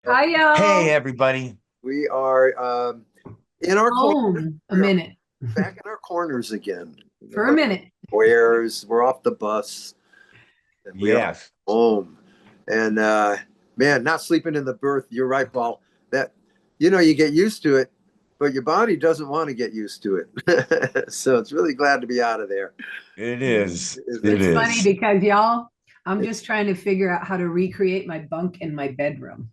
Hi, Hey, y'all. everybody. We are in our corner. Home a We are minute back in our corners again. for a minute. Where's we're off the bus and we are Yes. home. And man, not sleeping in the berth. You're right, Paul. That you get used to it, but your body doesn't want to get used to it. So it's really glad to be out of there. It is. Isn't It It's it? funny is. because y'all, I'm just trying to figure out how to recreate my bunk in my bedroom.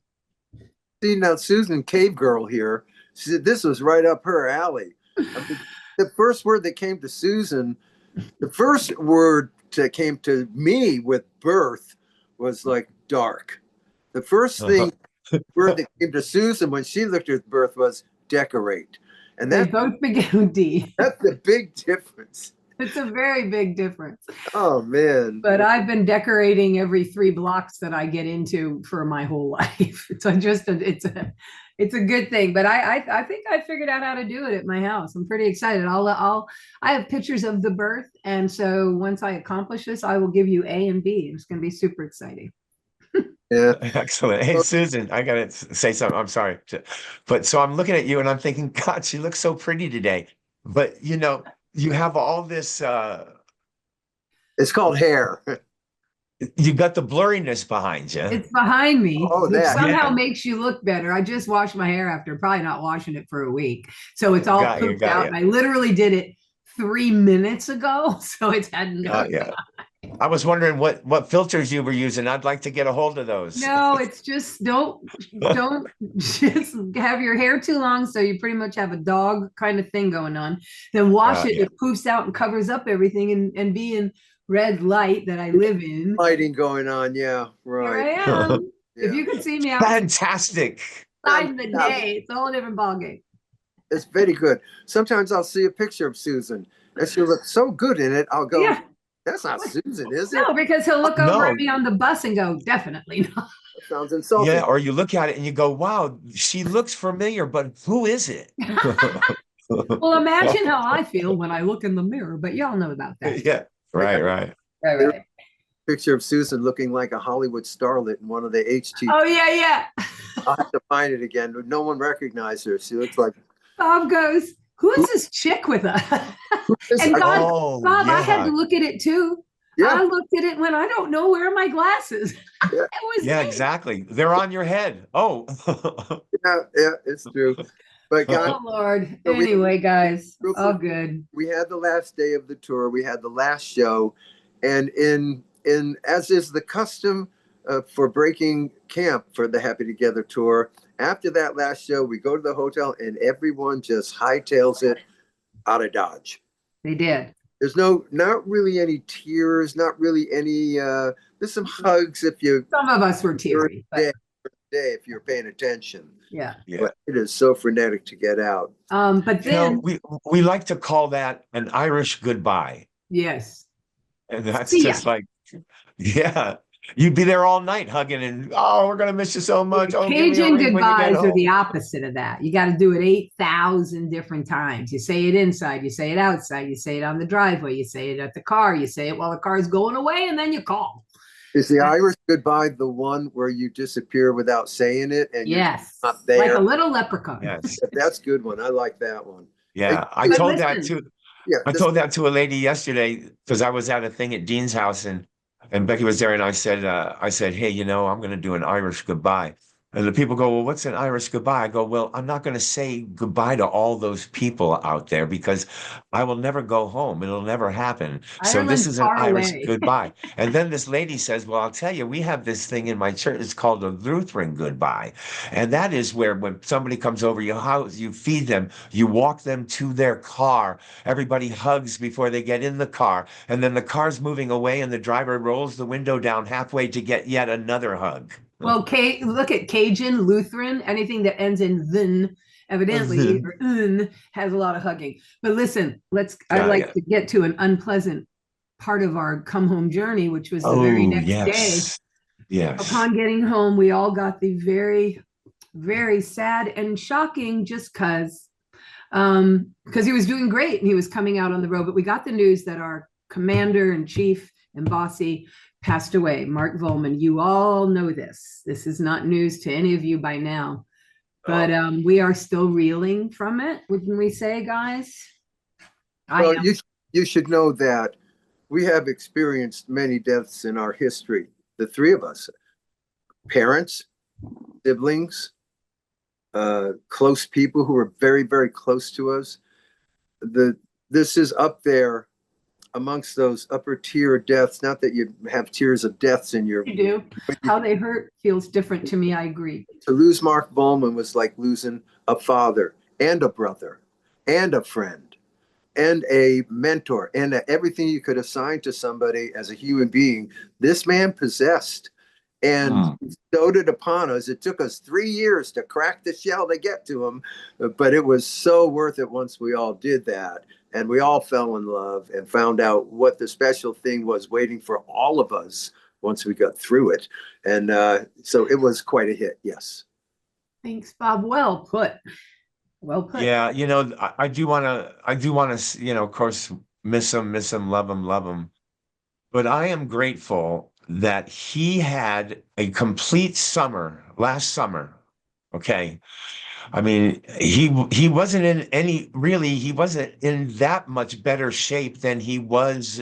See now, Susan Cave Girl here. She said this was right up her alley. I mean, the first word that came to Susan, the first word that came to me with birth was like dark. The first thing word that came to Susan when she looked at birth was decorate. And They both begin with D. that's the big difference. It's a very big difference. Oh man. But I've been decorating every 3 blocks that I get into for my whole life. It's a good thing. But I think I figured out how to do it at my house. I'm pretty excited. I have pictures of the birth, and so once I accomplish this, I will give you A and B. It's going to be super exciting. Yeah. Excellent. Hey, Susan, I gotta say something. I'm sorry. But so I'm looking at you and I'm thinking, God, she looks so pretty today. But you have all this It's called hair. you got the blurriness behind you. It's behind me, Oh, which that. somehow Yeah, makes you look better. I just washed my hair after probably not washing it for a week. So it's all got you, pooped got out. you. And I literally did it 3 minutes ago. So it's had no. Yeah. I was wondering what filters you were using. I'd like to get a hold of those. No, it's just don't just have your hair too long so you pretty much have a dog kind of thing going on. Then wash it, Yeah. it poofs out and covers up everything and be in red light that I live in. Lighting going on. Yeah, Here right. I am. If Yeah. you could see me outside Fantastic. in the Fantastic. day, it's a whole different ballgame. It's very good. Sometimes I'll see a picture of Susan and she'll look so good in it. I'll go, Yeah. that's not Susan, is it? No, because he'll look over at No, me on the bus and go, definitely not. That sounds yeah, insulting. or you look at it and you go, wow, she looks familiar, but who is it? Well, imagine how I feel when I look in the mirror, but y'all know about that. Yeah, I right, got right. Right, a right. picture of Susan looking like a Hollywood starlet in one of the HT. Oh, yeah, yeah. I'll have to find it again. No one recognized her. She looks like, Bob goes, who who is this chick with us? is And I, God, Oh, Bob, I had to yeah. look at it too. yeah, I looked at it when I don't know where are my glasses. yeah, It was Yeah, me. exactly. They're on your head. Oh. yeah, it's true. But guys, Oh, Lord. so Anyway, guys, real all quick, good. we had the last day of the tour. We had the last show, and in as is the custom for breaking camp for the Happy Together tour. After that last show, we go to the hotel, and everyone just hightails it out of Dodge. They did. There's not really any tears, not really any. There's some hugs if you Some of us were during teary, the but day if you're paying attention. yeah. Yeah. But it is so frenetic to get out. But You know, then, we like to call that an Irish goodbye. yes. And that's See ya. just like, yeah, you'd be there all night hugging and, oh, we're gonna miss you so much. Oh, give me a Cajun ring when you get goodbyes are the home. opposite of that. You got to do it 8,000 different times. You say it inside, you say it outside, you say it on the driveway, you say it at the car, you say it while the car's going away, and then you call. Is the That's, Irish goodbye the one where you disappear without saying it and you're yes, not like a there? little leprechaun. Yes. That's a good one. I like that one. Yeah. But listen, I This told that to a lady yesterday because I was at a thing at Dean's house and Becky was there and I said, hey, I'm going to do an Irish goodbye. And the people go, well, what's an Irish goodbye? I go, well, I'm not going to say goodbye to all those people out there because I will never go home. It'll never happen. So this Ireland's is an far Irish away. goodbye. And then this lady says, well, I'll tell you, we have this thing in my church. It's called a Lutheran goodbye. And that is where when somebody comes over your house, you feed them, you walk them to their car. Everybody hugs before they get in the car. And then the car's moving away and the driver rolls the window down halfway to get yet another hug. Well, look at Cajun, Lutheran, anything that ends in then, evidently, or has a lot of hugging. But listen, I'd Yeah, like yeah. to get to an unpleasant part of our come home journey, which was the very Oh, next day. yes. Yes. Upon getting home, we all got the very, very sad and shocking just because he was doing great and he was coming out on the road. But we got the news that our commander in chief and bossy passed away, Mark Volman. You all know this. This is not news to any of you by now, but we are still reeling from it, wouldn't we say, guys? Well, you should know that we have experienced many deaths in our history. The three of us, parents, siblings, close people who are very, very close to us. This is up there amongst those upper tier deaths. Not that you have tiers of deaths in your. You do. How they hurt feels different to me. I agree. To lose Mark Volman was like losing a father and a brother and a friend and a mentor and everything you could assign to somebody as a human being. This man possessed and bestowed it upon us. It took us 3 years to crack the shell to get to him, but it was so worth it once we all did that. And we all fell in love and found out what the special thing was waiting for all of us once we got through it. And so it was quite a hit. Yes. Thanks, Bob. Well put. Well put. Yeah, I do want to, of course, miss him, love him. But I am grateful that he had a complete summer last summer. Okay. I mean, he wasn't he wasn't in that much better shape than he was,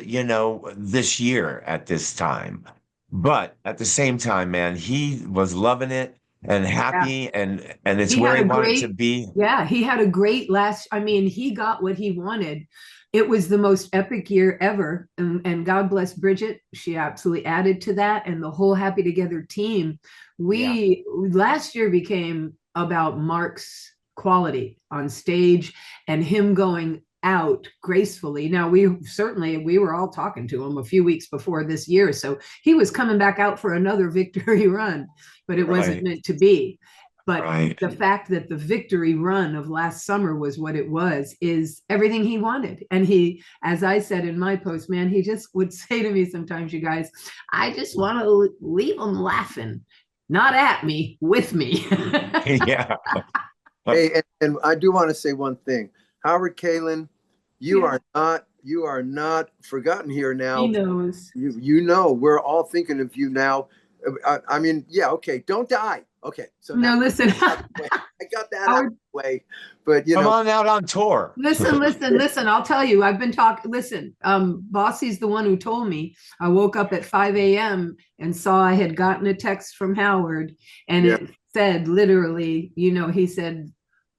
this year at this time. But at the same time, man, he was loving it and happy, and it's where he wanted to be. Yeah, he had a great he got what he wanted. It was the most epic year ever. And God bless Bridget. She absolutely added to that, and the whole Happy Together team. Last year became about Mark's quality on stage and him going out gracefully. Now we were all talking to him a few weeks before this year, so he was coming back out for another victory run, but it wasn't meant to be. But the fact that the victory run of last summer was what it was is everything he wanted. And he, as I said in my post, man, he just would say to me sometimes, you guys, I just want to leave them laughing, not at me, with me. Yeah. Hey, and I do want to say one thing. Howard Kalin, you are not forgotten here now. He knows. You know, we're all thinking of you now. I mean, yeah, okay, don't die. Okay, so no, listen. I got that out of the way, but come on out on tour. Listen. I'll tell you, I've been talking. Listen, Bossy's the one who told me. I woke up at 5 a.m. and saw I had gotten a text from Howard, and it said literally, he said,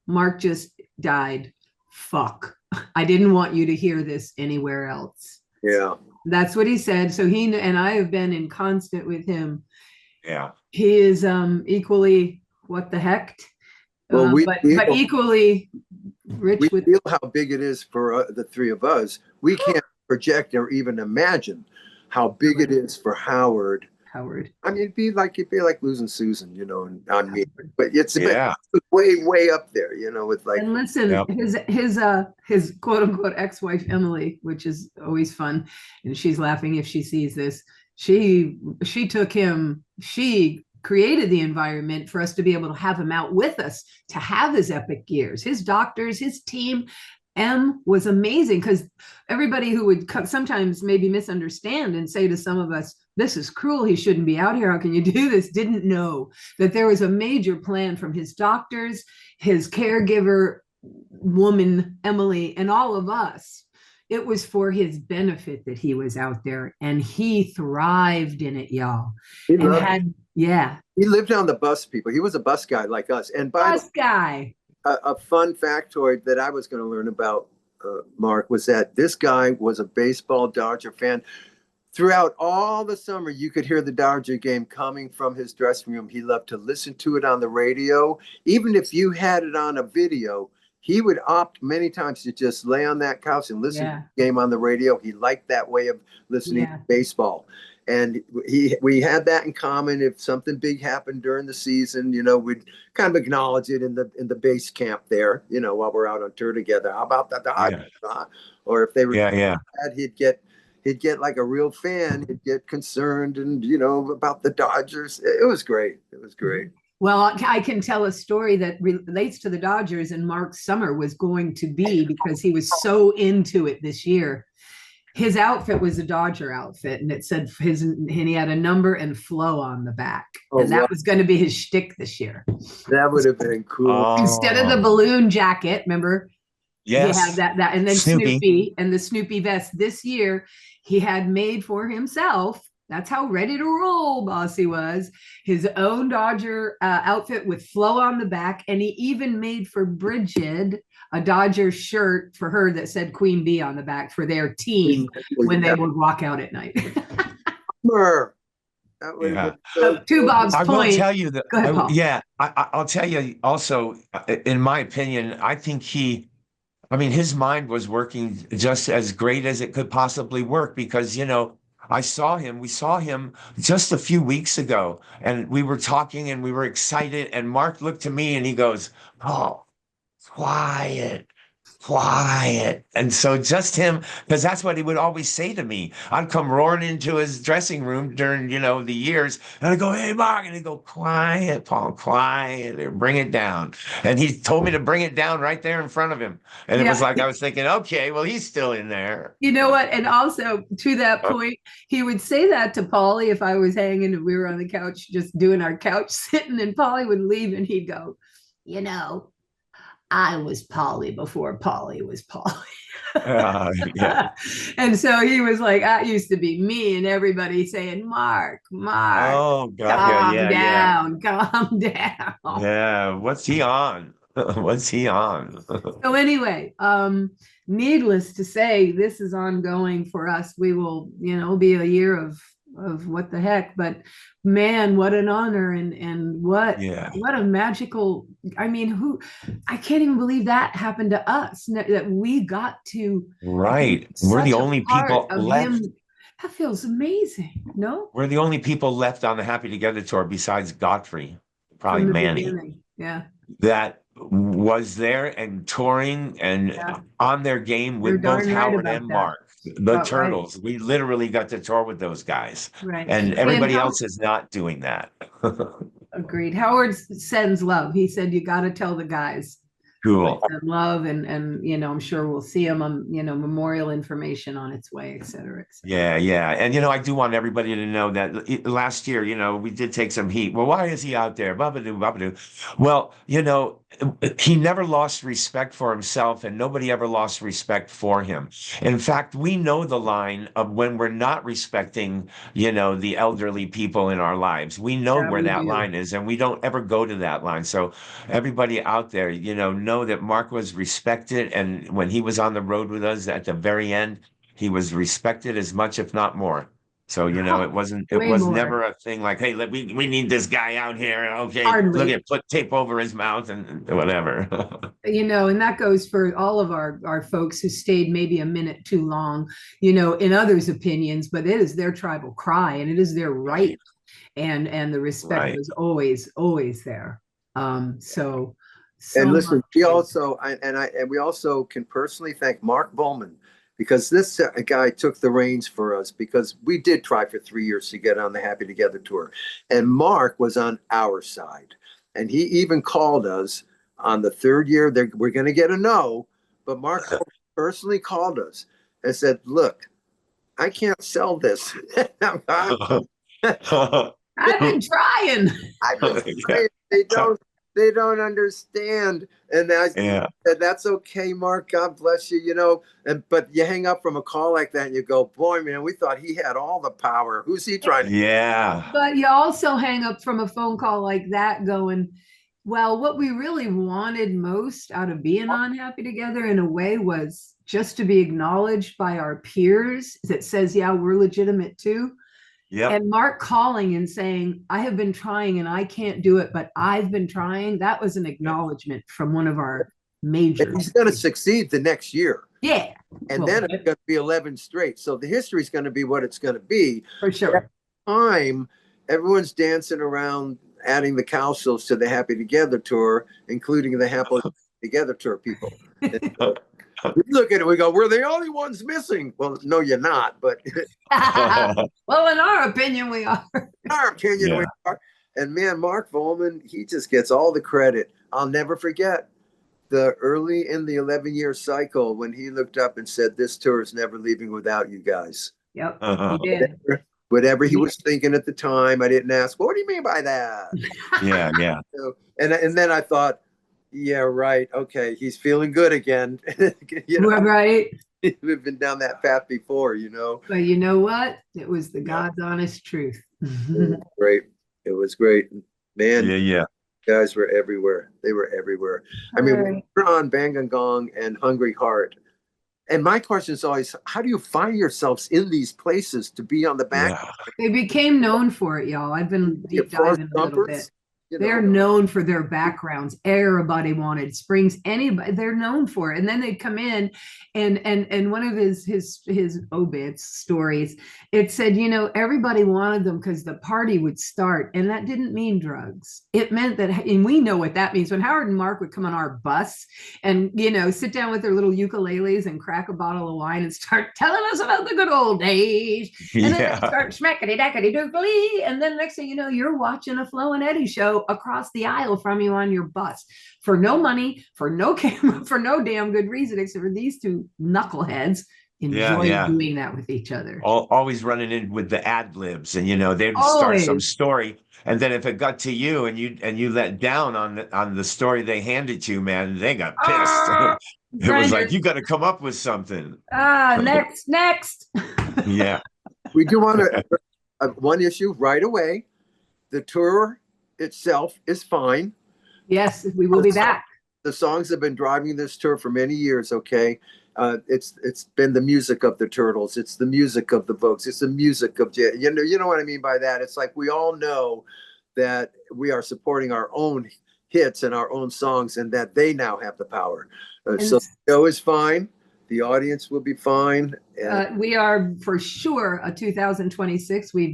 Mark just died. Fuck. I didn't want you to hear this anywhere else. Yeah. That's what he said. So he and I have been in constant with him. Yeah. He is equally what the heck. Well, but equally rich. We feel how big it is for the three of us. We can't project or even imagine how big it is for Howard. I mean, it'd be like losing Susan, on me. But it's way up there, with like. And listen, his quote unquote ex-wife Emily, which is always fun, and she's laughing if she sees this. She took him. She created the environment for us to be able to have him out with us, to have his epic years, his doctors, his team. M was amazing, because everybody who would sometimes maybe misunderstand and say to some of us, this is cruel, he shouldn't be out here, how can you do this, didn't know that there was a major plan from his doctors, his caregiver woman, Emily, and all of us. It was for his benefit that he was out there, and he thrived in it, y'all. He lived on the bus, people. He was a bus guy like us. And a fun factoid that I was going to learn about Mark was that this guy was a baseball Dodger fan. Throughout all the summer, you could hear the Dodger game coming from his dressing room. He loved to listen to it on the radio. Even if you had it on a video, he would opt many times to just lay on that couch and listen to the game on the radio. He liked that way of listening to baseball. And we had that in common. If something big happened during the season, we'd kind of acknowledge it in the base camp there, while we're out on tour together. How about the Dodgers? Or if they were bad, he'd get like a real fan. He'd get concerned and, about the Dodgers. It was great. Well, I can tell a story that relates to the Dodgers, and Mark's summer was going to be, because he was so into it this year. his outfit was a Dodger outfit, and it said and he had a number and flow on the back, Oh, and wow. that was going to be his shtick this year. That would have been cool. Instead of the Oh, balloon jacket, remember, he had yes. that, and then Snoopy. Snoopy and the Snoopy vest. This year, he had made for himself. That's how ready to roll Bossy was. His own Dodger outfit with flow on the back, and he even made for Bridget a Dodger shirt for her that said Queen Bee on the back for their team when they would walk out at night. That would have Yeah. been so To cool. Bob's I will point, tell you that. go ahead, Paul. I'll tell you also, in my opinion, I think I mean, his mind was working just as great as it could possibly work because, we saw him just a few weeks ago and we were talking and we were excited. And Mark looked to me and he goes, "Oh, quiet, quiet." And so just him, because that's what he would always say to me. I'd come roaring into his dressing room during, the years, and I'd go, "Hey, Mark," and he'd go, "Quiet, Paul, quiet, or bring it down." And he told me to bring it down right there in front of him. And it was Yeah. like I was thinking, okay, well, he's still in there. You know what? And also to that point, he would say that to Polly if I was hanging and we were on the couch just doing our couch sitting, and Polly would leave and he'd go, I was Polly before Polly was Polly. Yeah. And so he was like, that used to be me, and everybody saying, Mark, Oh, God. calm Yeah. down, calm down. Yeah. What's he on? What's he on? So anyway, needless to say, this is ongoing for us. We will, be a year of what the heck, but man, what an honor, and what a magical, I mean, I can't even believe that happened to us, that we got to Right. We're the only people left. him. That feels amazing. No, We're the only people left on the Happy Together tour besides Godfrey, probably from the Manny, beginning. Yeah. that was there and touring and on their game with both Howard and Mark, the Turtles. Right. We literally got to tour with those guys. Right. And everybody else is not doing that. Agreed. Howard sends love. He said, you got to tell the guys. Cool. Love, and I'm sure we'll see him on, memorial information on its way, et cetera, et cetera. Yeah. And, I do want everybody to know that last year, we did take some heat. Well, why is he out there? Babadoo. Well, he never lost respect for himself, and nobody ever lost respect for him. In fact, we know the line of when we're not respecting, the elderly people in our lives. We know where that line is, and we don't ever go to that line. So everybody out there, know that Mark was respected, and when he was on the road with us at the very end, he was respected as much, if not more. So, it was never a thing like, hey, we need this guy out here. Okay, Hardly. put tape over his mouth and whatever. And that goes for all of our folks who stayed maybe a minute too long, in others' opinions, but it is their tribal cry and it is their right. And the respect was always there. So and listen, we also can personally thank Mark Volman, because this guy took the reins for us, because we did try for 3 years to get on the Happy Together tour. And Mark was on our side. And he even called us on the third year. We're going to get a no. But Mark personally called us and said, look, I can't sell this. I've been trying. They don't understand. And I said, that's okay, Mark. God bless you, but you hang up from a call like that and you go, boy, man, we thought he had all the power. Who's he trying to? Yeah. But you also hang up from a phone call like that going, well, what we really wanted most out of being on Happy Together in a way was just to be acknowledged by our peers that says, yeah, we're legitimate too. Yep. And Mark calling and saying, I have been trying and I can't do it, but I've been trying. That was an acknowledgement from one of our majors. And he's going to succeed the next year. Yeah. And then it's going to be 11 straight. So the history is going to be what it's going to be. For sure. At the time, everyone's dancing around adding the Cowsills to the Happy Together tour, including the Happy Together tour people. We look at it, we go, we're the only ones missing. Well, no, you're not, but well, in our opinion, we are. In our opinion, we are. And man, Mark Volman, he just gets all the credit. I'll never forget. the early in the 11-year cycle when he looked up and said, "This tour is never leaving without you guys." Yep, he did. Whatever he was thinking at the time, I didn't ask, "What do you mean by that?" Yeah, yeah. So, and then I thought, yeah, right. Okay, he's feeling good again. Right. We've been down that path before, But you know what? It was the Yeah. God's honest truth. It was great. It was great. Man, Yeah, yeah. guys were everywhere. They were everywhere. I mean, Right. we're on Bang and Gong and Hungry Heart. And my question is always, how do you find yourselves in these places to be on the back? Yeah. They became known for it, y'all. I've been deep diving a little bit. They're known for their backgrounds. Everybody wanted Springs. Anybody, they're known for it. And then they'd come in, and one of his obits stories, it said, everybody wanted them because the party would start, and that didn't mean drugs. It meant that, and we know what that means. When Howard and Mark would come on our bus and sit down with their little ukuleles and crack a bottle of wine and start telling us about the good old days, and then they start schmackety dackety dookly, and then next thing you know, you're watching a Flo and Eddie show across the aisle from you on your bus for no money, for no camera, for no damn good reason, except for these two knuckleheads enjoy doing that with each other. Always running in with the ad libs, and they'd start Always. some story, and then if it got to you and you let down on the story they handed you, man, they got pissed. It was like, you got to come up with something. Next. Yeah. We do want to one issue right away. The tour itself is fine. Yes, we will be back. The songs have been driving this tour for many years. Okay, it's been the music of the Turtles. It's the music of the Vogues. It's the music of you know what I mean by that. It's like we all know that we are supporting our own hits and our own songs, and that they now have the power. So the show is fine. The audience will be fine. We are for sure a 2026. We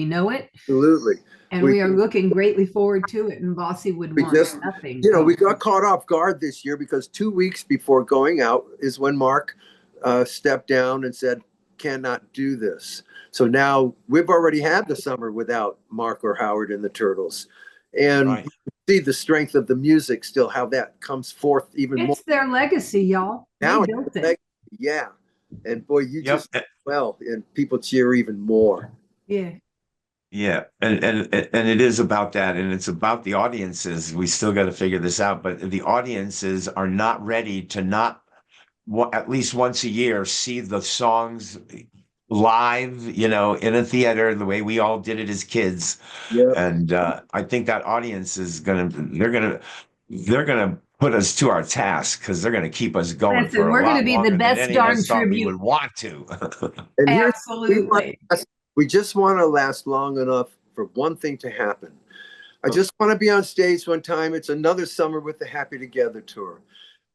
know it. Absolutely. And we are looking greatly forward to it. And Bossy would want nothing. We got caught off guard this year because 2 weeks before going out is when Mark stepped down and said, cannot do this. So now we've already had the summer without Mark or Howard and the Turtles. And you see the strength of the music still, how that comes forth even more. It's their legacy, y'all. Now they built it. Yeah. And boy, you just, and people cheer even more. Yeah. Yeah, and it is about that, and it's about the audiences. We still got to figure this out, but the audiences are not ready to not at least once a year see the songs live, in a theater the way we all did it as kids. Yeah. And I think that audience is they're gonna put us to our task because they're gonna keep us going. Listen, we're gonna be the best darn tribute. We would want to. And absolutely. We just want to last long enough for one thing to happen. I just want to be on stage one time. It's another summer with the Happy Together tour.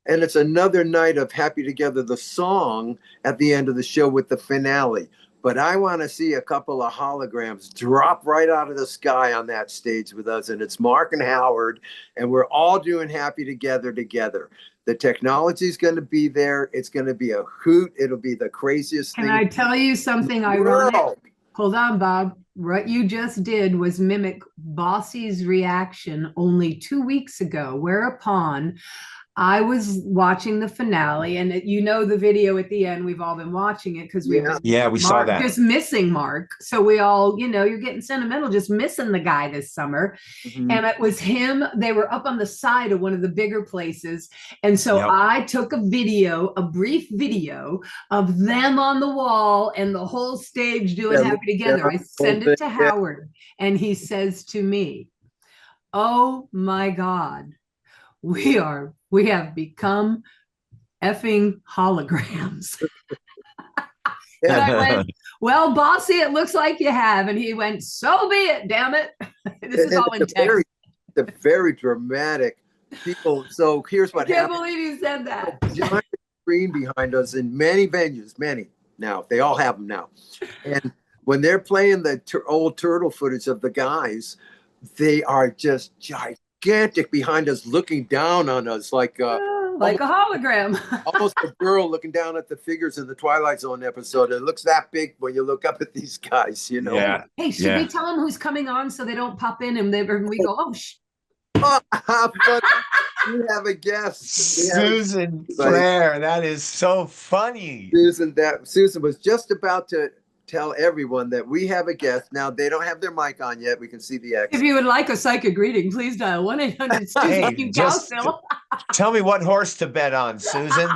And it's another night of Happy Together, the song at the end of the show with the finale. But I want to see a couple of holograms drop right out of the sky on that stage with us. And it's Mark and Howard, and we're all doing Happy Together. The technology is going to be there. It's going to be a hoot. It'll be the craziest thing. Can I tell you something ironic? Hold on, Bob. What you just did was mimic Bossy's reaction only 2 weeks ago, whereupon I was watching the finale, and the video at the end. We've all been watching it because we saw that. Just missing Mark. So we all, you're getting sentimental, just missing the guy this summer. Mm-hmm. And it was him. They were up on the side of one of the bigger places. And so I took a brief video of them on the wall and the whole stage doing Happy Together. I send it to Howard, and he says to me, "Oh my God, we have become effing holograms." And I went, "Well, Bossy, it looks like you have." And he went, "So be it, damn it." This is all in text. The very dramatic people. So here's what happened. I can't believe you said that. Giant screen behind us in many venues, many now. They all have them now. And when they're playing the old Turtle footage of the guys, they are just gigantic behind us, looking down on us like a hologram. Almost a girl looking down at the figures in the Twilight Zone episode. It looks that big when you look up at these guys, Yeah. Hey, should we tell them who's coming on so they don't pop in and we go, "Oh, We have a guest. We have a Susan guest. Claire, that is so funny. Susan was just about to tell everyone that we have a guest. Now they don't have their mic on yet. We can see the X. If you would like a psychic reading, please dial 1-800 Hey, just Cowsill. tell me what horse to bet on, Susan.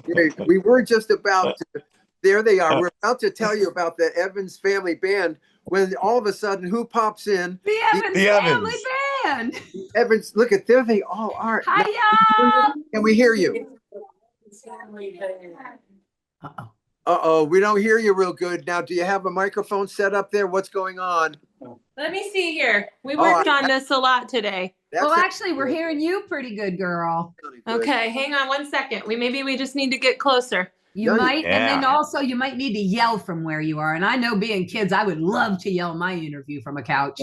Great. We were just about to, there they are. We're about to tell you about the Evans Family Band when all of a sudden who pops in? The Evans The Family Evans. Band. Evans, look at there they all are. Hiya. Can we hear you? Uh-oh. Uh-oh, we don't hear you real good. Now, do you have a microphone set up there? What's going on? Let me see here. We worked on this a lot today. Well, actually, we're hearing you pretty good, girl. Okay, hang on 1 second. Maybe we just need to get closer. You Yeah. might, and then Yeah. also you might need to yell from where you are. And I know being kids, I would love to yell my interview from a couch.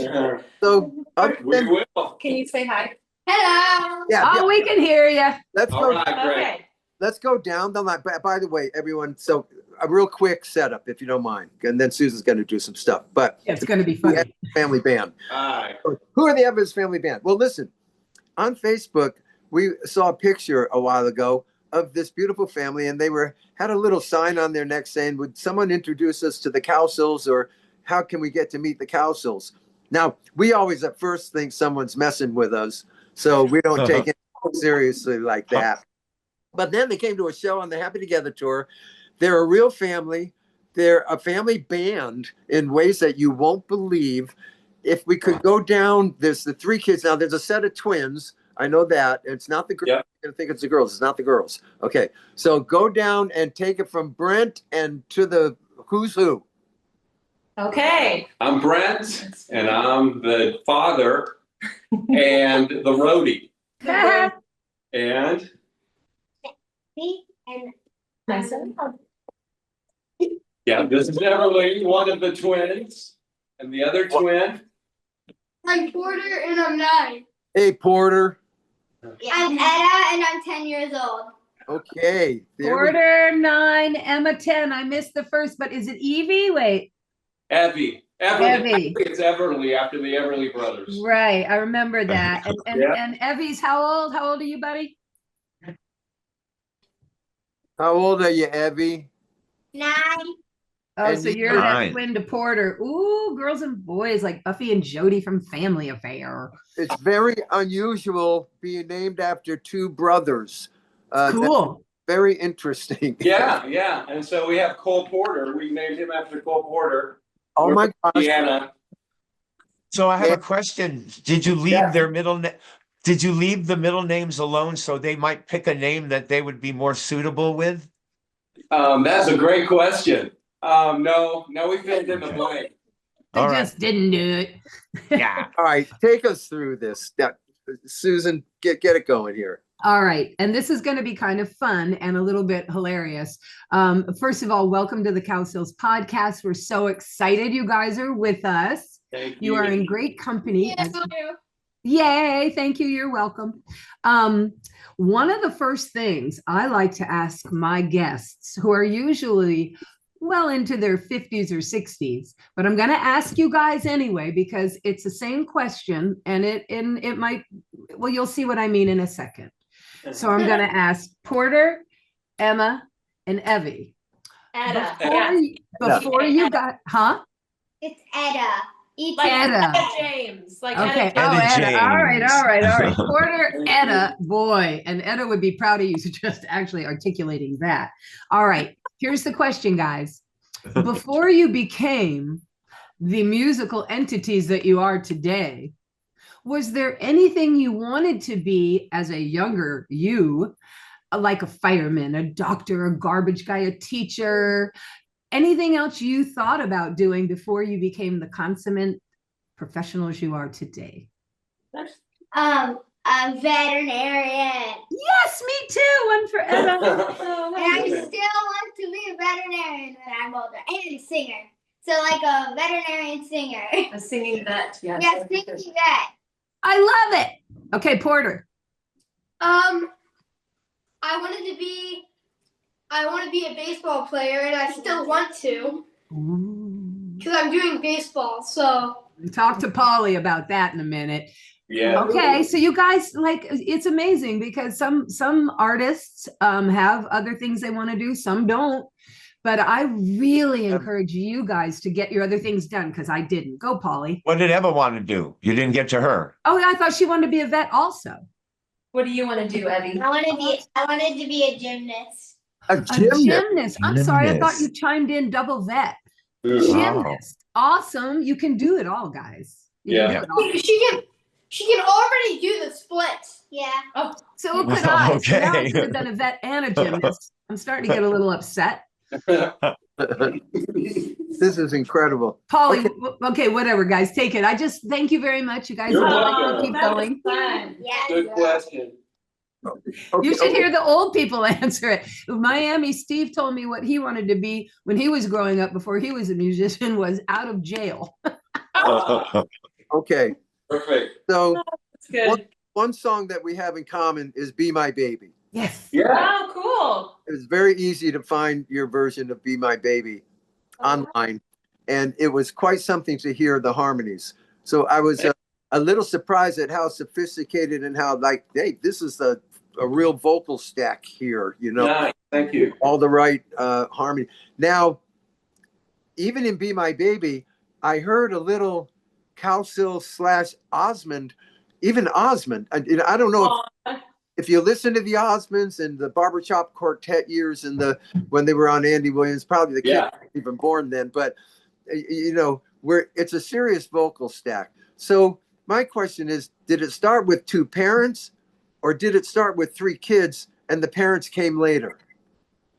So, We will. Can you say hi? Hello. Oh, we can hear you. let's All go. right, great. Okay. Let's go down the line. By the way, everyone, so a real quick setup, if you don't mind, and then Susan's going to do some stuff. But It's going to be the funny. Evans Family Band. All right. Who are the Evans Family Band? Well, listen, on Facebook, we saw a picture a while ago of this beautiful family, and they had a little sign on their neck saying, "Would someone introduce us to the Cowsills, or how can we get to meet the Cowsills?" Now, we always at first think someone's messing with us, so we don't take it seriously like that. But then they came to a show on the Happy Together tour. They're a real family. They're a family band in ways that you won't believe. If we could go down, there's the three kids. Now, there's a set of twins. I know that. It's not the girls. Yep. You're going to think it's the girls. It's not the girls. Okay. So go down and take it from Brent and to the who's who. Okay. I'm Brent, and I'm the father and the roadie. And Me and Nice. yeah, this is Everly, one of the twins, and the other twin. I'm Porter and I'm 9. Hey, Porter. I'm Etta and I'm 10 years old. Okay. There we- Porter 9, Emma 10. I missed the first, but is it Evie? Wait. Evie. Evie. I think it's Everly after the Everly brothers. Right. I remember that. And Yeah. and Evie's how old? How old are you, buddy? How old are you, Evie? 9. Oh, And so you're you're that 9. twin to Porter. Ooh, girls and boys like Buffy and Jody from Family Affair. It's very unusual being named after two brothers. That's Cool. very interesting. Yeah, and so we have Cole Porter. We named him after Cole Porter. Oh my gosh. Indiana. So I have Yeah. a question. Did you leave Yeah. their middle name? Did you leave the middle names alone so they might pick a name that they would be more suitable with? That's a great question. No, we filled in the blank. They All right. just didn't do it. Yeah. All right, take us through this. Now, Susan, get it going here. All right. And this is going to be kind of fun and a little bit hilarious. First of all, welcome to the Cowsills podcast. We're so excited you guys are with us. Thank You are in great company. Yes, I do. Yay, thank you. You're welcome. One of the first things I like to ask my guests, who are usually well into their 50s or 60s, but I'm going to ask you guys anyway because it's the same question, and it might, well, you'll see what I mean in a second. So I'm going to ask Porter, Emma, and Evie. Etta. Before you got, huh? It's Etta. Each Like Etta. Etta James. Like Okay. Etta Oh, James. Etta. All right. James. All right. Porter, Etta, boy. And Etta would be proud of you for just actually articulating that. All right. Here's the question, guys. Before you became the musical entities that you are today, was there anything you wanted to be as a younger you, like a fireman, a doctor, a garbage guy, a teacher? Anything else you thought about doing before you became the consummate professionals you are today? a veterinarian. Yes, me too. One for Etta. And I still want to be a veterinarian when I'm older. And a singer. So like a veterinarian singer. A singing vet. Yes. Yes, singing vet. I love it. Okay, Porter. I want to be a baseball player, and I still want to because I'm doing baseball. So Talk to Polly about that in a minute. Yeah. Okay, so you guys, like, it's amazing because some artists have other things they want to do, some don't. But I really encourage you guys to get your other things done because I didn't. Go, Polly. What did Eva want to do? You didn't get to her. Oh, I thought she wanted to be a vet also. What do you want to do, Evie? I wanted to be a gymnast. A A gymnast. gymnast. I'm sorry, I thought you Gymnast. chimed in double vet. Wow. Gymnast. Awesome. You can do it all, guys. You can Yeah. do it all. She can already do the splits. Yeah. So could I. So now I Okay. could have been a vet and a gymnast. I'm starting to get a little upset. This is incredible. Polly, Okay. okay, whatever, guys, take it. I just thank you very much. You guys You're have welcome. to keep That was going. fun. Yeah. Good question. Okay, You should okay. hear the old people answer it. Miami, Steve told me what he wanted to be when he was growing up before he was a musician was out of jail. Okay. Perfect. So That's good. one song that we have in common is Be My Baby. Yes. Yeah. Oh, cool. It was very easy to find your version of Be My Baby online. And it was quite something to hear the harmonies. So I was a little surprised at how sophisticated and how like, hey, this is a real vocal stack here, you know, Nice. Thank you. all the right harmony. Now, even in Be My Baby, I heard a little Cowsills / Osmond, even Osmond. I don't know if you listen to the Osmonds and the barbershop quartet years and when they were on Andy Williams, probably the kid Yeah. wasn't even born then, but you know, it's a serious vocal stack. So my question is, did it start with 2 parents or did it start with 3 kids and the parents came later?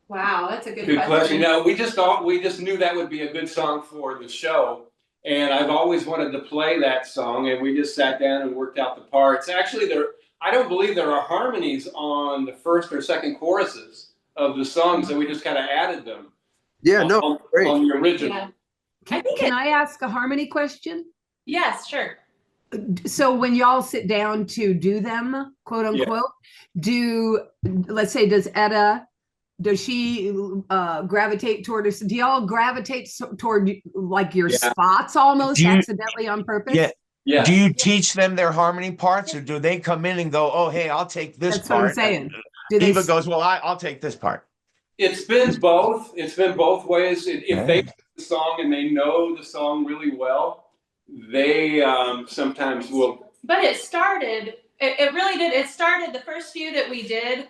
Wow, that's a Good question. No, we just knew that would be a good song for the show. And I've always wanted to play that song, and we just sat down and worked out the parts. Actually, I don't believe there are harmonies on the first or second choruses of the song, so we just kind of added them. Yeah, no, great. On the original. Yeah. Can I ask a harmony question? Yes, sure. So when y'all sit down to do them, quote unquote, let's say, does she gravitate toward us? Do y'all gravitate toward like your spots almost accidentally on purpose? Yeah. Yeah. Do you teach them their harmony parts, or do they come in and go, "Oh, hey, I'll take this That's part"? what I'm saying. Eva goes, "Well, I'll take this part." It's been both. It's been both ways. If they know the song and they know the song really well, they sometimes will. But it started, it really did. It started the first few that we did.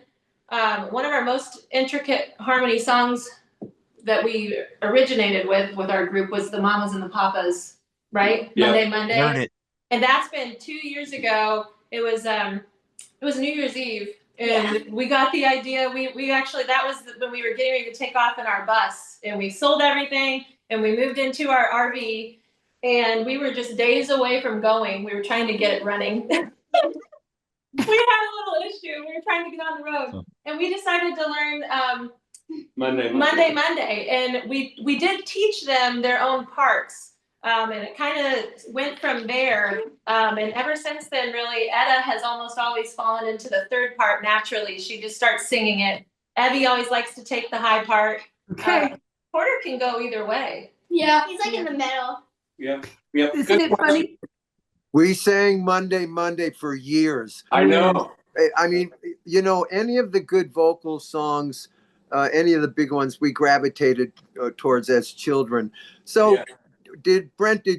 One of our most intricate harmony songs that we originated with our group was the Mamas and the Papas, right? Yeah. Monday. Learn it. And that's been 2 years ago. It was New Year's Eve. And we got the idea. We actually, that was when we were getting ready to take off in our bus, and we sold everything and we moved into our RV, and we were just days away from going. We were trying to get it running. We had a little issue. We were trying to get on the road, and we decided to learn Monday. And we did teach them their own parts. And it kind of went from there. And ever since then, really, Etta has almost always fallen into the third part naturally. She just starts singing it. Evie always likes to take the high part. Okay. Porter can go either way. Yeah. He's like in the middle. Yeah. Isn't it funny? We sang Monday for years. I know. I mean, you know, any of the good vocal songs, any of the big ones we gravitated towards as children. So did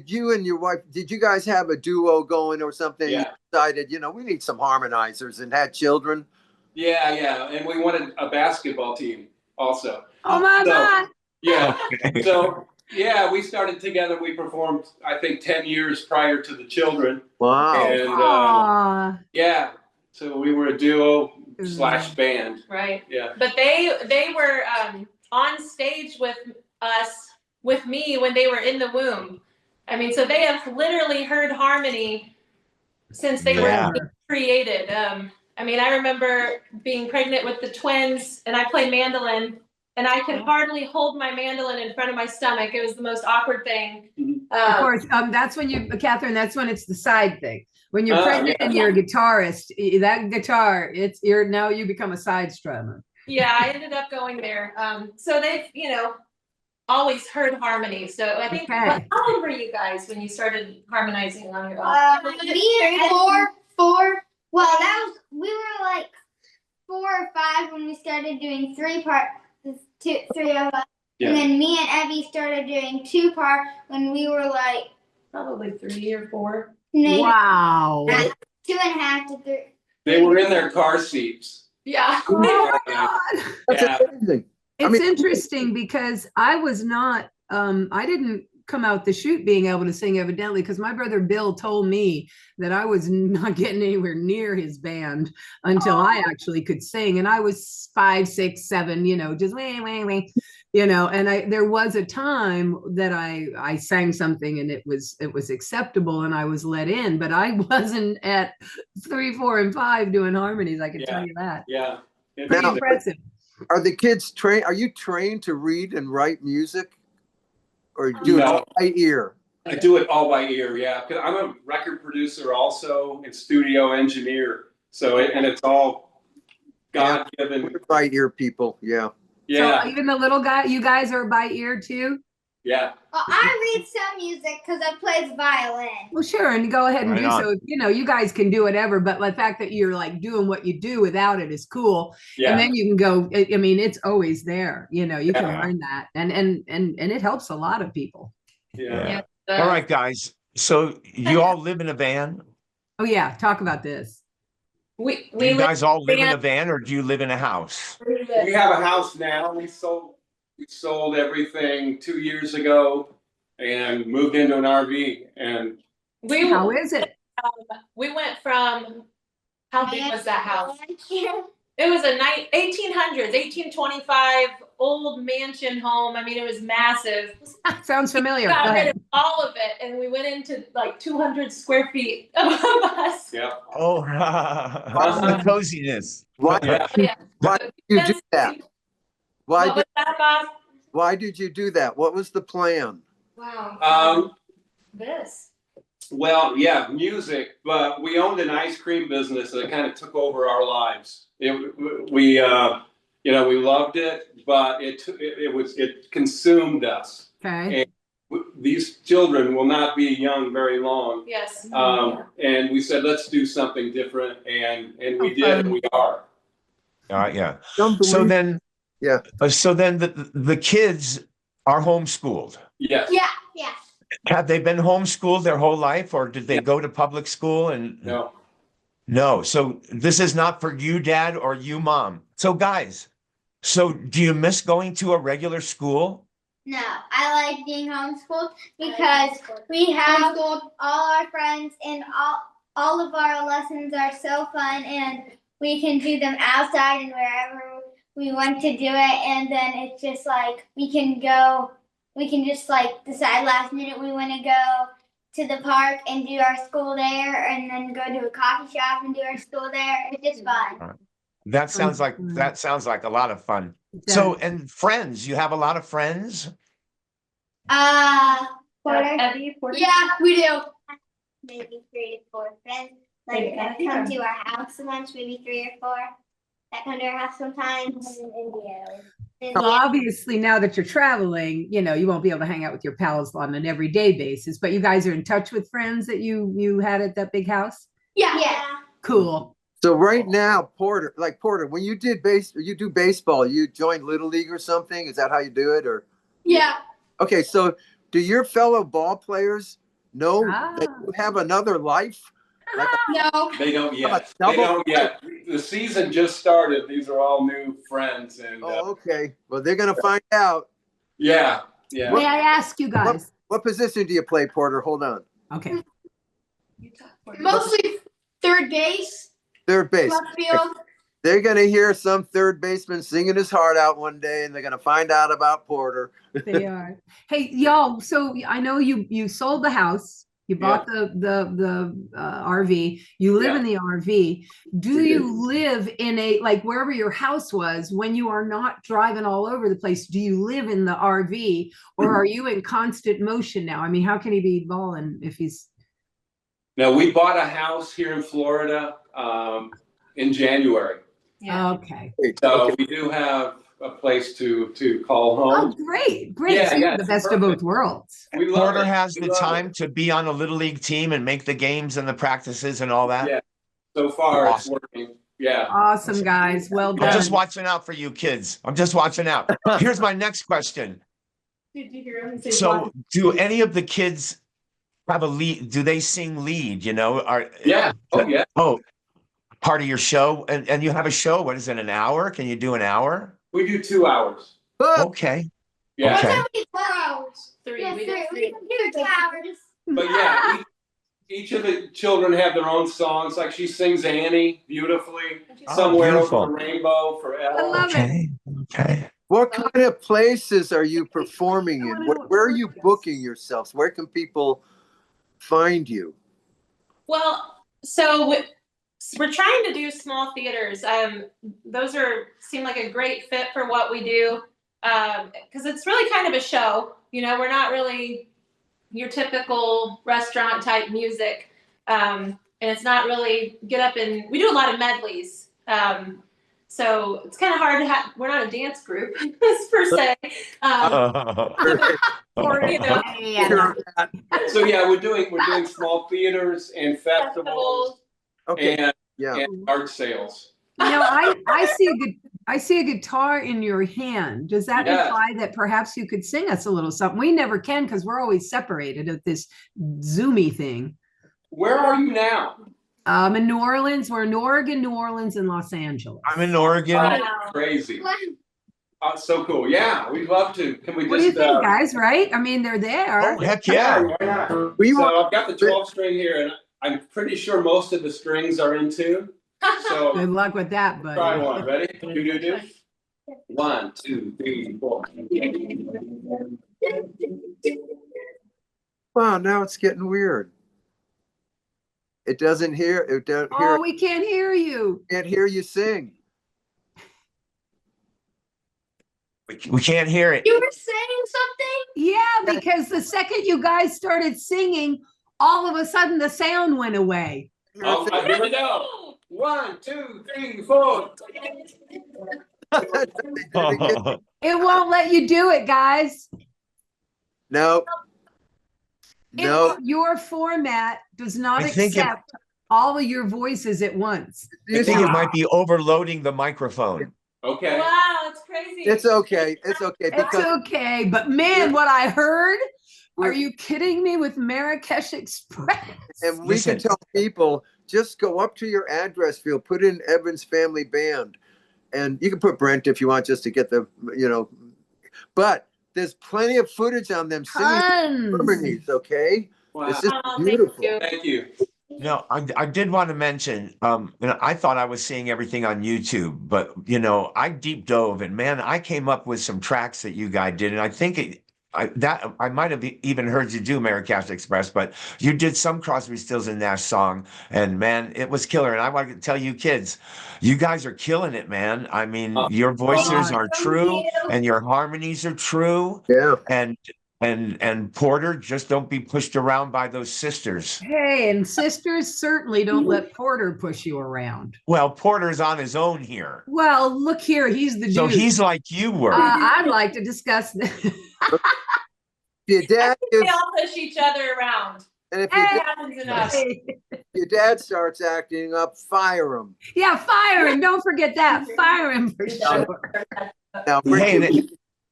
you and your wife, did you guys have a duo going or something? Yeah. You decided, you know, we need some harmonizers and had children? Yeah. And we wanted a basketball team also. Oh my God. Yeah. So, yeah, we started together. We performed, I think, 10 years prior to the children. Wow. And yeah, so we were a duo / band. Right. Yeah. But they were on stage with us, with me, when they were in the womb. I mean, so they have literally heard harmony since they were created. I mean, I remember being pregnant with the twins, and I played mandolin, and I could hardly hold my mandolin in front of my stomach. It was the most awkward thing. Of course, that's when Catherine, that's when it's the side thing. When you're pregnant and you're a guitarist, that guitar, now you become a side strummer. Yeah, I ended up going there. So they, always heard harmonies. So I think, Okay. how old were you guys when you started harmonizing on your own? Me and four. Well, that was we were like 4 or 5 when we started doing 3-part. Three of us, Yeah. and then me and Evie started doing 2-part when we were like Probably 3 or 4. maybe Wow. 2.5 to 3. They were in their car seats. Yeah. Oh my God. That's Yeah. amazing. It's interesting because I was not, I didn't come out the chute being able to sing evidently because my brother Bill told me that I was not getting anywhere near his band until I actually could sing. And I was 5, 6, 7, just wang, and there was a time that I sang something and it was acceptable and I was let in, but I wasn't at 3, 4, and 5 doing harmonies. I can tell you that. Yeah. Pretty Now- impressive. Are the kids trained? Are you trained to read and write music, or do No. it by ear? I do it all by ear, yeah. 'Cause I'm a record producer also and studio engineer. So, and it's all God-given. We're by ear people. Yeah. Yeah, So even the little guy, you guys are by ear too? yeah. I read some music because I play violin. Well, sure, and go ahead and Right do on. so. You guys can do whatever, but the fact that you're like doing what you do without it is cool. Yeah. And then you can go. I mean, it's always there. You can Yeah. learn that, and it helps a lot of people. Yeah. All right, guys. So you all live in a van? Oh yeah, talk about this. Do you guys all live in a van or do you live in a house? We have a house now. We sold everything 2 years ago and moved into an RV. And How is it? We went from, how big was that house? It was a 1800s, 1825 old mansion home. I mean, it was massive. Sounds familiar. We Go got rid ahead. of all of it, and we went into like 200 square feet of us. yeah, Oh, the coziness. Why? yeah. Why did you do that? Why What was that, Bob? Why did you do that? What was the plan? Wow. This. Well, yeah, music, but we owned an ice cream business that kind of took over our lives. We loved it, but it consumed us. Okay. These children will not be young very long. Yes. And we said, let's do something different, and we Oh, did, fun. and we are. Yeah. Don't So believe- then, Yeah. So then the kids are homeschooled. Yes. Yeah. Have they been homeschooled their whole life, or did they go to public school? And No. no. So this is not for you, Dad, or you, Mom. So guys, so do you miss going to a regular school? No, I like being homeschooled because we have all our friends and all of our lessons are so fun and we can do them outside and wherever we want to do it, and then it's just like we can just like decide last minute we want to go to the park and do our school there, and then go to a coffee shop and do our school there. It's just fun. That sounds like a lot of fun. So, and friends, you have a lot of friends? Porter? Evie, Porter? Yeah, we do. Maybe 3 to 4 friends. Like Okay. that come to our house once, maybe 3 or 4. That come to our house sometimes. Well, obviously, now that you're traveling, you won't be able to hang out with your pals on an everyday basis. But you guys are in touch with friends that you had at that big house. Yeah. Cool. So right now, Porter, when you do baseball, you joined Little League or something? Is that how you do it? Or Yeah. okay, so do your fellow ball players know that Ah. you have another life? Like No. They don't yet. Double- They don't yet. The season just started. These are all new friends, and okay. Well, they're gonna find out. yeah. May I ask you guys? What position do you play, Porter? Hold on. Okay. Mostly third base, Third base. left field. They're gonna hear some third baseman singing his heart out one day, and they're gonna find out about Porter. They are. Hey, y'all. So I know you sold the house. You bought the RV. You live in the RV. Do you live in wherever your house was when you are not driving all over the place? Do you live in the RV, or are you in constant motion now? I mean, how can he be balling if he's? Now, we bought a house here in Florida in January. Yeah. Okay. So we do have a place to call Oh, home. great, great. Yeah, So you yeah, have the it's best of both perfect. worlds. We love Porter it. has We the love time it. to be on a little league team and make the games and the practices and all that. Yeah. So far, it's Awesome. working. Yeah. Awesome, guys. Well I'm just done. watching out for you kids. I'm just watching out. Here's my next question. Did you hear him say So, do any of the kids have a lead? Do they sing lead? You know, Yeah. Oh, yeah. oh, part of your show, and you have a show. What is it? An hour? Can you do an hour? We do 2 hours. Okay. Yeah. Okay. What's that 4 hours? three? Yes, We sir. did We three. can do 2 hours. But yeah, each of the children have their own songs. Like she sings Annie beautifully. Oh, Somewhere beautiful. over the rainbow for I Elle. love it. Okay. Okay. What kind of places are you performing in? Where are you booking yourselves? Where can people find you? Well, so we're trying to do small theaters. Those seem like a great fit for what we do, because it's really kind of a show. You know, we're not really your typical restaurant type music, and it's not really get up and we do a lot of medleys. So it's kind of hard to have. We're not a dance group per se. Or you know, Yeah. So yeah, we're doing small theaters and festivals Okay. and Yeah. art sales. You know, I see a guitar in your hand. Does that Yes. imply that perhaps you could sing us a little something? We never can because we're always separated at this Zoomy thing. Where are you now? In New Orleans, we're in Oregon, New Orleans, and Los Angeles. I'm in Oregon. Wow. Crazy. So cool. Yeah, we'd love to. Can we just? What do you think, guys? Right? I mean, they're there. Oh, heck yeah. Why not? We So want I've got the 12 string here, and I'm pretty sure most of the strings are in tune. So Good luck with that, try buddy. one. Ready? Do. 1, 2, 3, 4. wow, now it's getting weird. It doesn't hear it don't hear Oh, we can't hear you. can't hear you sing. We can't hear it. You were saying something? Yeah, because the second you guys started singing, all of a sudden the sound went away. Oh, here we go. 1, 2, 3, 4. It won't let you do it, guys. No. No. Your format does not I think accept all of your voices at once. I think it might be overloading the microphone. Okay. Wow, it's crazy. It's okay. It's okay. It's Because okay, but man, what I heard, are you kidding me with Marrakesh Express? and we Listen. can tell people just go up to your address field, put in Evans Family Band, and you can put Brent if you want just to get the, but there's plenty of footage on them singing Tons. harmonies, okay? Wow. It's just Oh, thank beautiful. you. Thank you. No, I did want to mention, I thought I was seeing everything on YouTube, but I deep dove and man, I came up with some tracks that you guys did, and I think I might have even heard you do Marrakesh Express, but you did some Crosby, Stills and Nash song, and man, it was killer. And I want to tell you kids, you guys are killing it, man. I mean, your voices are true, and your harmonies are true, Yeah. and Porter, just don't be pushed around by those sisters. Hey, and sisters certainly don't let Porter push you around. Well, Porter's on his own here. Well, look here, he's the So dude. he's like you were. I'd like to discuss this. Your dad They is, all push each other around. and if It happens enough. your dad starts acting up, fire him. Yeah, fire him. Don't forget that. Fire him for sure. Now we're Hey, giving-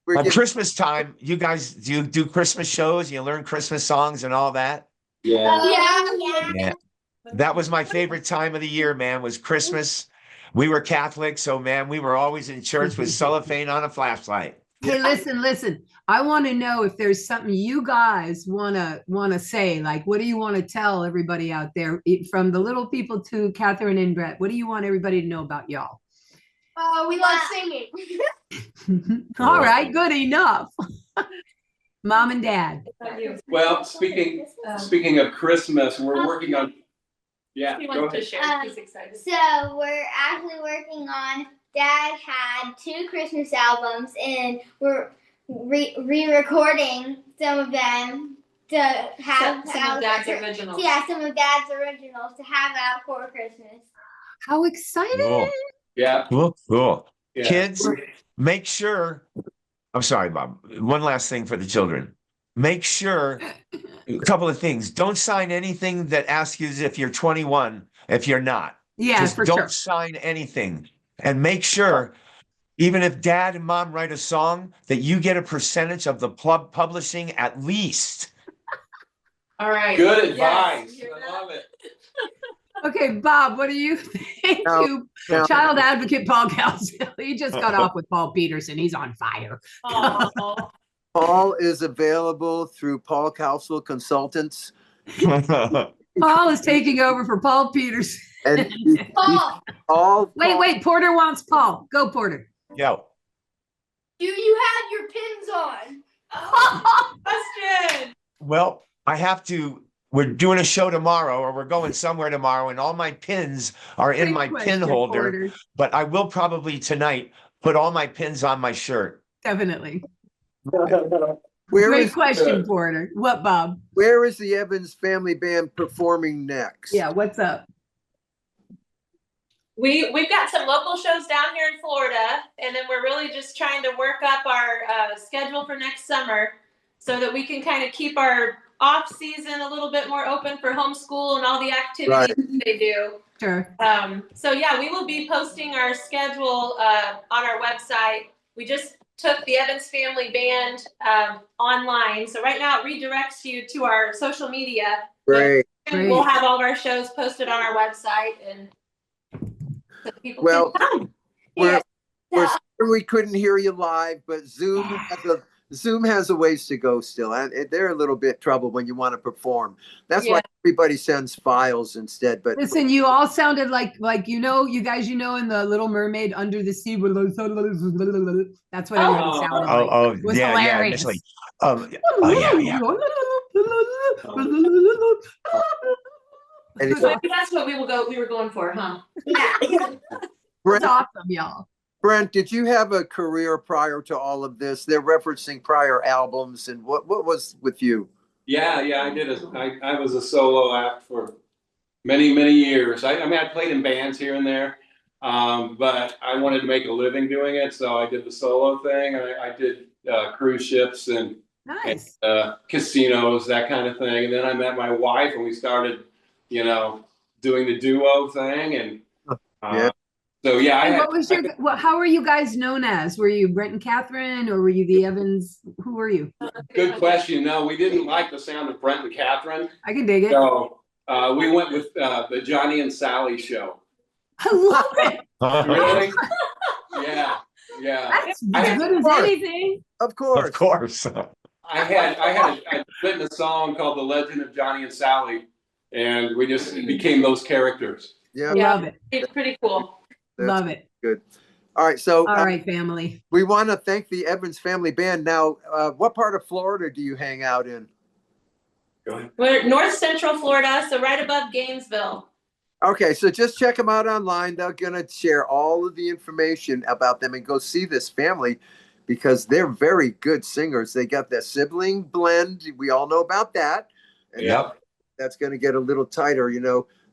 we're On giving- Christmas time, you guys, do you do Christmas shows? You learn Christmas songs and all that? Yeah. Yeah. Yeah. That was my favorite time of the year, man, was Christmas. We were Catholic, so man, we were always in church with cellophane on a flashlight. Hey, listen. I want to know if there's something you guys wanna say. Like, what do you want to tell everybody out there, from the little people to Catherine and Brett? What do you want everybody to know about y'all? We love singing. All right, good enough. Mom and Dad. Well, speaking of Christmas, we're working on. Yeah. He Go wants to ahead. share. He's excited. So we're actually working on. Dad had 2 Christmas albums, and we're re-recording some of them to have Some out of Dad's for- originals. Yeah, some of Dad's originals to have out for Christmas. How exciting! Cool. Yeah. Cool. Yeah. Kids, make sure. I'm sorry, Bob. One last thing for the children. Make sure a couple of things. Don't sign anything that asks you if you're 21 if you're not. Yeah, Just for don't sure. sign anything. And make sure, even if dad and mom write a song, that you get a percentage of the publishing at least. All right. Good Yes. advice. I love it. Okay, Bob, what do you think? Now- You child advocate Paul Cowsills. He just got off with Paul Peterson. He's on fire. Oh. Paul is available through Paul Cowsill Consultants. Paul is taking over for Paul Peterson. And Paul, all Wait, Porter wants Paul. Go, Porter. Yo. do you have your pins on? Question. Well, I have to. We're doing a show tomorrow, or we're going somewhere tomorrow, and all my pins are in Great my question, pin holder. Porter. But I will probably tonight put all my pins on my shirt. Definitely. where Great is question, Porter. What, Bob? where is the Evans Family Band performing next? Yeah, what's up? We've got some local shows down here in Florida, and then we're really just trying to work up our schedule for next summer so that we can kind of keep our off season a little bit more open for homeschool and all the activities they do. Sure. So yeah, we will be posting our schedule on our website. We just took the Evans Family Band online, so right now it redirects you to our social media. Great. Great. We'll have all of our shows posted on our website, and so people Well, can come. We're, Yeah. sorry we couldn't hear you live, but Zoom has a ways to go still, and they're a little bit trouble when you want to perform. That's why Yeah. everybody sends files instead. But Listen, you all sounded like you guys in the Little Mermaid Under the Sea. That's what everyone Oh. sounded like. It was yeah, hilarious. initially. Yeah. And So maybe that's what we were going for, huh? Yeah. It's awesome, y'all. Brent, did you have a career prior to all of this? They're referencing prior albums, and what was with you? Yeah, I did. I was a solo act for many, many years. I mean, I played in bands here and there, but I wanted to make a living doing it, so I did the solo thing. I did cruise ships and Nice. casinos, that kind of thing. And then I met my wife, and we started, doing the duo thing. And Yeah. so yeah, And how were you guys known as? Were you Brent and Catherine, or were you the Evans? Who were you? good question. No, we didn't like the sound of Brent and Catherine, I can dig it. so we went with the Johnny and Sally show. I love it. Really? Yeah. That's I as had good as fun. anything. Of course. Of course. I'd written a song called The Legend of Johnny and Sally, and we just became those characters. Yeah. Love it. It's pretty cool. That's Love it. good. All right. So All right, family. we want to thank the Evans Family Band. Now, what part of Florida do you hang out in? Go ahead. We're North Central Florida, so right above Gainesville. Okay, so just check them out online. They're going to share all of the information about them and go see this family because they're very good singers. They got that sibling blend. We all know about that. And Yep. that's going to get a little tighter.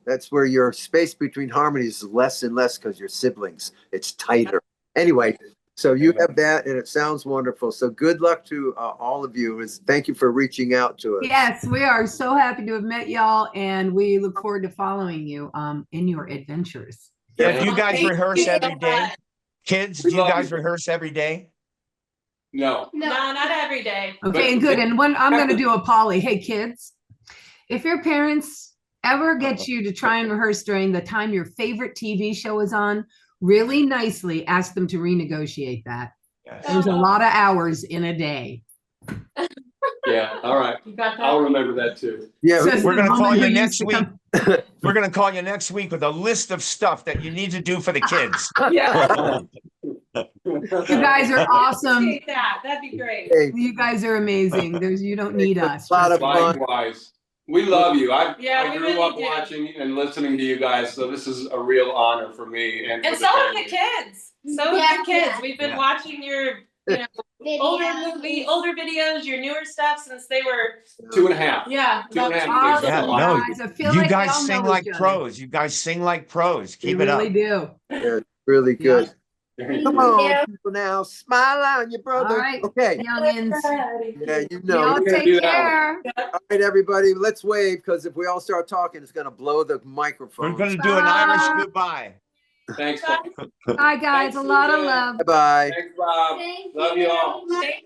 That's where your space between harmonies is less and less because you're siblings. It's tighter. Anyway, so you have that and it sounds wonderful. So good luck to all of you. Thank you for reaching out to us. Yes, we are so happy to have met y'all, and we look forward to following you in your adventures. Yeah, do you guys Thank rehearse you so every day? much. Kids, do you guys rehearse every day? No. No, not every day. Okay, and good. And I'm going to do a Polly. Hey, kids, if your parents ever get you to try and rehearse during the time your favorite TV show is on, really nicely ask them to renegotiate that. Yes. There's a lot of hours in a day. Yeah. All right. You got I'll that? remember that too. Yeah, Says We're the gonna call woman you who next used to week. come- We're going to call you next week with a list of stuff that you need to do for the kids. Yeah. You guys are awesome. Appreciate that. That'd be great. hey, You guys are amazing. You don't need us. A lot of trust me. fun. Likewise. We love you. I Yeah, we grew really up do. watching and listening to you guys, so this is a real honor for me and And for so have family. the kids. So have Yeah. the kids. We've been Yeah. watching your older videos, your newer stuff since they were 2.5. about 2.5 2 years years. Yeah, old. no, Guys, I feel You like they guys all sing know like each other. pros. You guys sing like pros. They Keep it really up. do. Yeah, really good. Come on, people now. Smile on your brother. All right, Okay. youngins. Yeah, you know. Y'all We're gonna take do that care. All right, everybody, let's wave because if we all start talking, it's going to blow the We're microphone. going to do an Irish Bye. goodbye. Thanks, Bob. Bye, guys. Thanks, A lot of Susan. love. Bye bye. Thanks, Bob. Thank Love you all. you. Thank